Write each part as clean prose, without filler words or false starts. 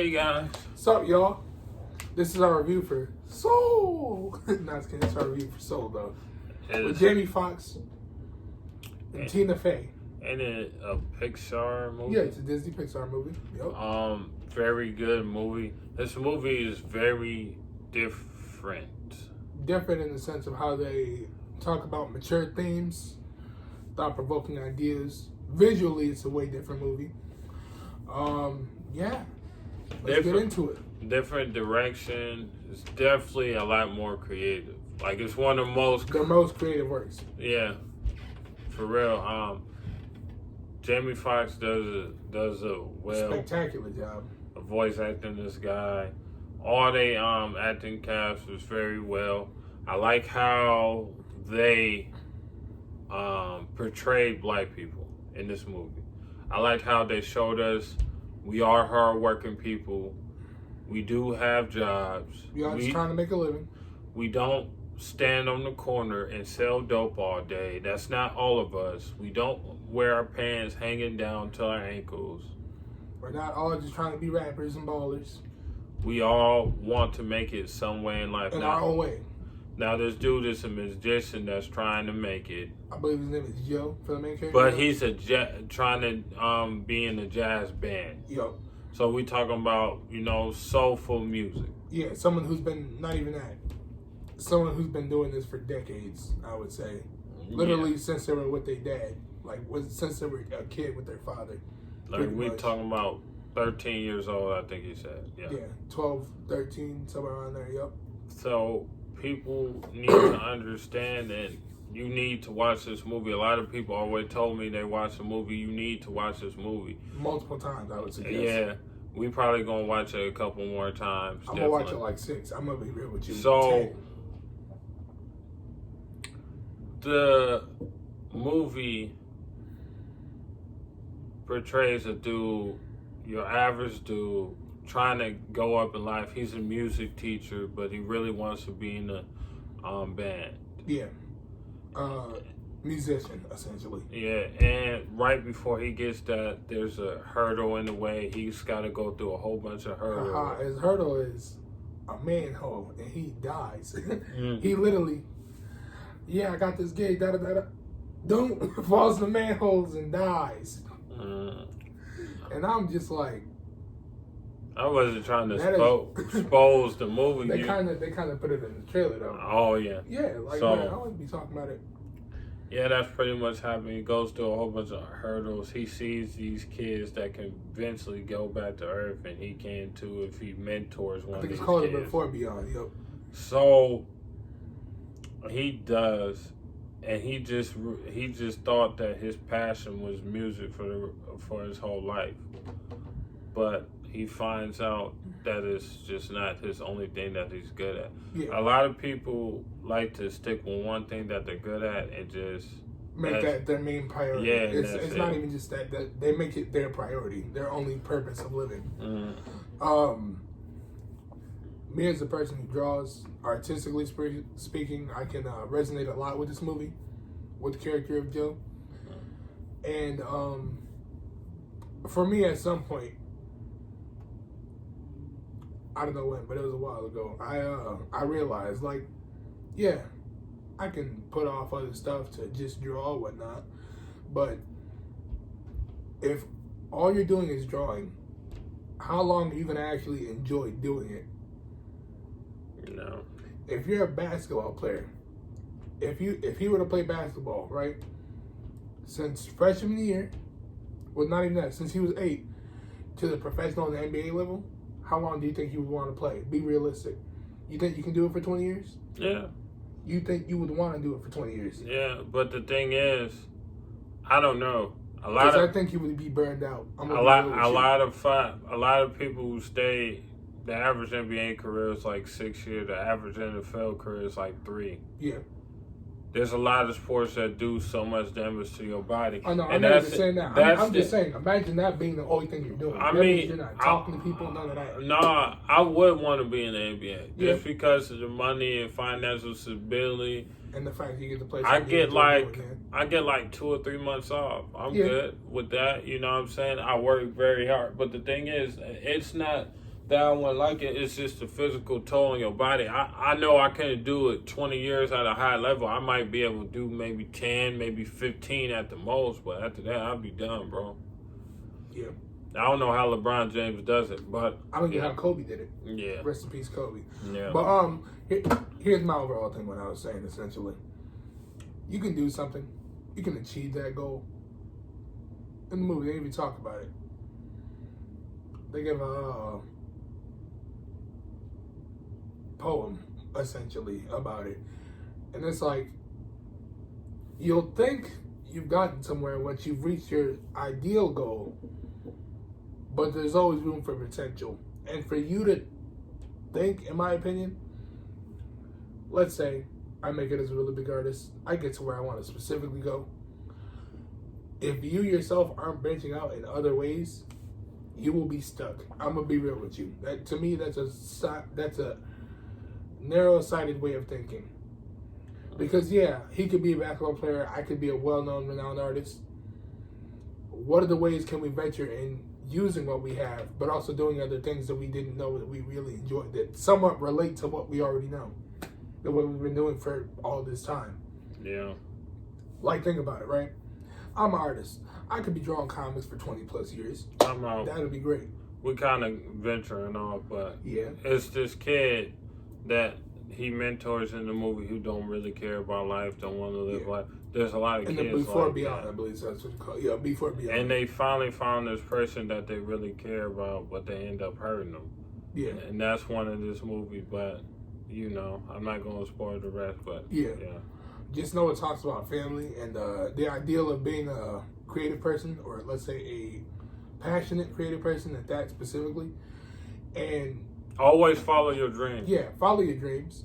Hey guys. What's up, y'all? This is our review for Soul. No, it's kidding. It's our review for Soul, though. With Jamie Foxx and Tina Fey. Ain't it a Pixar movie? Yeah, it's a Disney Pixar movie. Yep. Very good movie. This movie is very different. Different in the sense of how they talk about mature themes, thought-provoking ideas. Visually, it's a way different movie. Yeah. Let's get into it. Different direction. It's definitely a lot more creative. Like, it's one of the most creative works. Yeah, for real. Jamie Foxx does a spectacular job of voice acting this guy. All they acting cast was very well. I like how they portrayed black people in this movie. I like how they showed us we are hardworking people. We do have jobs. We are just trying to make a living. We don't stand on the corner and sell dope all day. That's not all of us. We don't wear our pants hanging down to our ankles. We're not all just trying to be rappers and ballers. We all want to make it some way in life. In our own way. Now, this dude is a musician that's trying to make it. I believe his name is Joe for the main character. But he's trying to be in a jazz band. Yo. So we talking about, soulful music. Yeah, someone who's been, not even that, someone who's been doing this for decades, I would say. Literally since they were with their dad. Since they were a kid with their father. Like, we talking about 13 years old, I think he said. Yeah, 12, 13, somewhere around there, yep. So people need to understand that you need to watch this movie. A lot of people always told me they watch the movie. You need to watch this movie. Multiple times, I would suggest. Yeah, we probably going to watch it a couple more times. I'm going to watch it like 6. I'm going to be real with you. So, 10. The movie portrays a dude, your average dude, trying to go up in life. He's a music teacher, but he really wants to be in a band. Yeah. Musician, essentially. Yeah, and right before he gets that, there's a hurdle in the way. He's got to go through a whole bunch of hurdles. His hurdle is a manhole, and he dies. He literally, I got this gig, don't falls in the manholes and dies. And I'm just like, I wasn't trying to expose the movie. They kind of put it in the trailer though. Oh yeah. Yeah, man, I wouldn't be talking about it. Yeah, that's pretty much happening. He goes through a whole bunch of hurdles. He sees these kids that can eventually go back to Earth, and he can too if he mentors one of these kids. I think it's called it Before Beyond. Yep. So he does, and he just thought that his passion was music for his whole life, but he finds out that it's just not his only thing that he's good at. Yeah. A lot of people like to stick with one thing that they're good at and just make that their main priority. Yeah, it's not even just that they make it their priority, their only purpose of living. Me as a person who draws, artistically speaking, I can resonate a lot with this movie, with the character of Joe. And for me, at some point, I don't know when, but it was a while ago, I realized, I can put off other stuff to just draw or whatnot, but if all you're doing is drawing, how long are you going to actually enjoy doing it? No. If you're a basketball player, if he were to play basketball, right, since freshman year, well, not even that, since he was 8 to the professional and NBA level, how long do you think you would want to play? Be realistic. You think you can do it for 20 years? Yeah. You think you would want to do it for 20 years? Yeah, but the thing is, I don't know. I think you would be burned out. A lot of people who stay. The average NBA career is like 6 years. The average NFL career is like 3. Yeah. There's a lot of sports that do so much damage to your body. I know. I'm not even saying that. I'm just saying. Imagine that being the only thing you're doing. I mean, you're not talking to people. None of that. Nah, I would want to be in the NBA just because of the money and financial stability. And the fact you get to play. I get like 2 or 3 months off. I'm good with that. You know what I'm saying? I work very hard, but the thing is, it's not that I wouldn't like it. It's just the physical toll on your body. I know I couldn't do it 20 years at a high level. I might be able to do maybe 10, maybe 15 at the most, but after that, I'll be done, bro. Yeah. I don't know how LeBron James does it, but I don't get how Kobe did it. Yeah. Rest in peace, Kobe. Yeah. But here's my overall thing. What I was saying, essentially, you can do something, you can achieve that goal. In the movie, they even talk about it. They give a poem, essentially, about it, and it's like you'll think you've gotten somewhere once you've reached your ideal goal, but there's always room for potential. And for you to think, in my opinion, let's say I make it as a really big artist, I get to where I want to specifically go. If you yourself aren't branching out in other ways, you will be stuck. I'm gonna be real with you. That, to me, that's a narrow-sighted way of thinking. Because yeah, he could be a basketball player. I could be a well-known, renowned artist. What are the ways can we venture in using what we have, but also doing other things that we didn't know that we really enjoyed, that somewhat relate to what we already know, that what we've been doing for all this time? Yeah. Like, think about it, right? I'm an artist. I could be drawing comics for 20 plus years. I'm out. That would be great. We kind of venturing off, but Yeah. it's this kid that he mentors in the movie who don't really care about life, don't want to live life. There's a lot of And kids then Before like Beyond, that. I believe that's what you call it. Yeah, Before Beyond. And they finally found this person that they really care about, but they end up hurting them. Yeah. And that's one in this movie, but, you know, I'm not going to spoil the rest, but Yeah. yeah. Just know it talks about family and the ideal of being a creative person, or let's say a passionate creative person at that specifically. And Always follow your dreams. yeah, follow your dreams.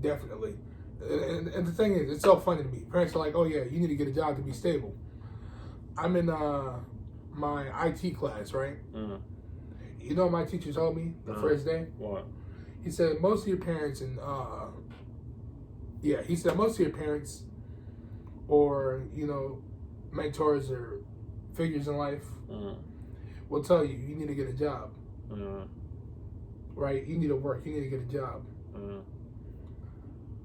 Definitely. And the thing is, it's so funny to me. Parents are like, oh yeah, you need to get a job to be stable. I'm in my IT class, right? Mm. You know what my teacher told me the first day? What? He said most of your parents most of your parents or, you know, mentors or figures in life will tell you need to get a job. Right? You need to work. You need to get a job.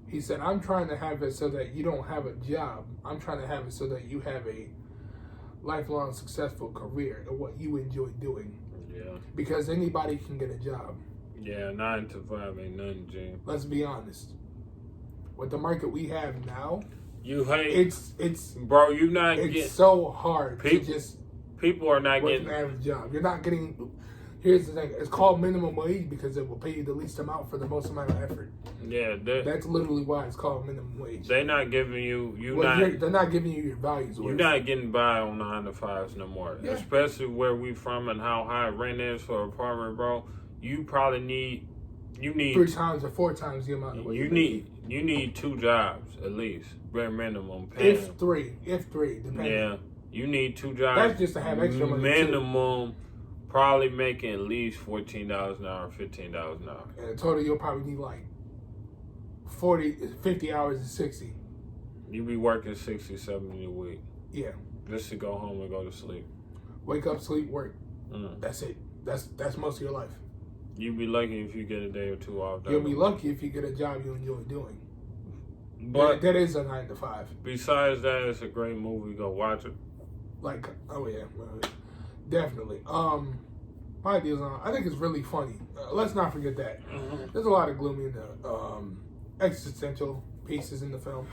He said, I'm trying to have it so that you don't have a job. I'm trying to have it so that you have a lifelong successful career in what you enjoy doing. Yeah. Because anybody can get a job. Yeah, 9 to 5 ain't nothing, Gene. Let's be honest. With the market we have now, You hate it's bro, you not it's getting so hard to just people are not work getting an average job. You're not getting. Here's the thing: it's called minimum wage because it will pay you the least amount for the most amount of effort. Yeah, That's literally why it's called minimum wage. they not giving you They're not giving you your values. you're not getting by on 9 to 5s no more. Yeah. Especially where we from and how high rent is for an apartment, bro. You probably need 3 times or 4 times the amount of what you need 2 jobs at least, bare minimum. If three, depending. Yeah, you need 2 jobs. That's just to have extra money. Minimum, probably making at least $14 an hour, $15 an hour. And in total, you'll probably need like 50 hours and 60. You be working 60, 70 a week. Yeah. Just to go home and go to sleep. Wake up, sleep, work. Mm. That's it. That's most of your life. You be lucky if you get a day or 2 off. You'll be lucky if you get a job you enjoy doing. But that is a 9 to 5. Besides that, it's a great movie. Go watch it. Like, oh yeah, definitely. My ideas on. I think it's really funny. Let's not forget that. There's a lot of gloomy and existential pieces in the film.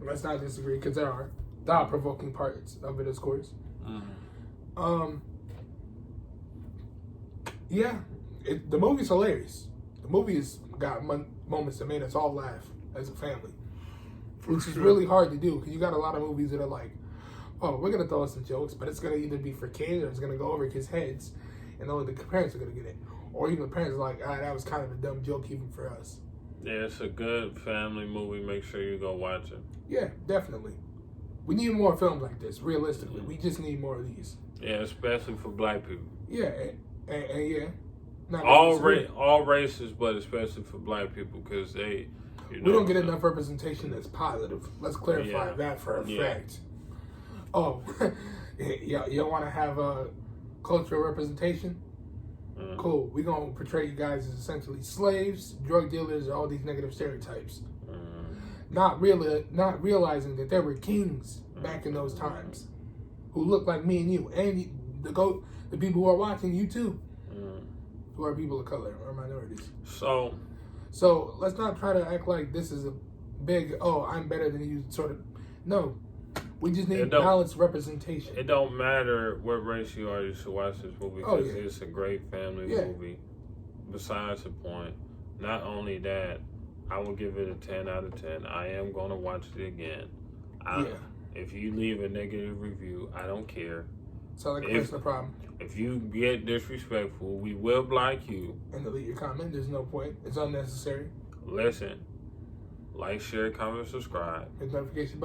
Let's not disagree, because there are thought-provoking parts of it, of course. Yeah, the movie's hilarious. The movie has got moments that made us all laugh as a family, which is really hard to do, because you got a lot of movies that are like, oh, we're going to throw some jokes, but it's going to either be for kids or it's going to go over kids' heads, and only the parents are going to get it. Or even the parents are like, that was kind of a dumb joke even for us. Yeah, it's a good family movie. Make sure you go watch it. Yeah, definitely. We need more films like this, realistically. We just need more of these. Yeah, especially for black people. Yeah, and yeah. All races, but especially for black people, because they... we don't get enough representation that's positive. Let's clarify that for a fact. Oh, you want to have a cultural representation? Cool. We're going to portray you guys as essentially slaves, drug dealers, all these negative stereotypes. Not realizing that there were kings back in those times who looked like me and you, and the people who are watching you too, who are people of color or minorities. So let's not try to act like this is a big, oh, I'm better than you sort of. No, we just need balanced representation. It don't matter what race you are, you should watch this movie because it's a great family movie. Besides the point, not only that, I will give it a 10 out of 10. I am going to watch it again. If you leave a negative review, I don't care. Sounds like that's the problem. If you get disrespectful, we will block you. And delete your comment. There's no point. It's unnecessary. Listen. Like, share, comment, subscribe. Hit notification button.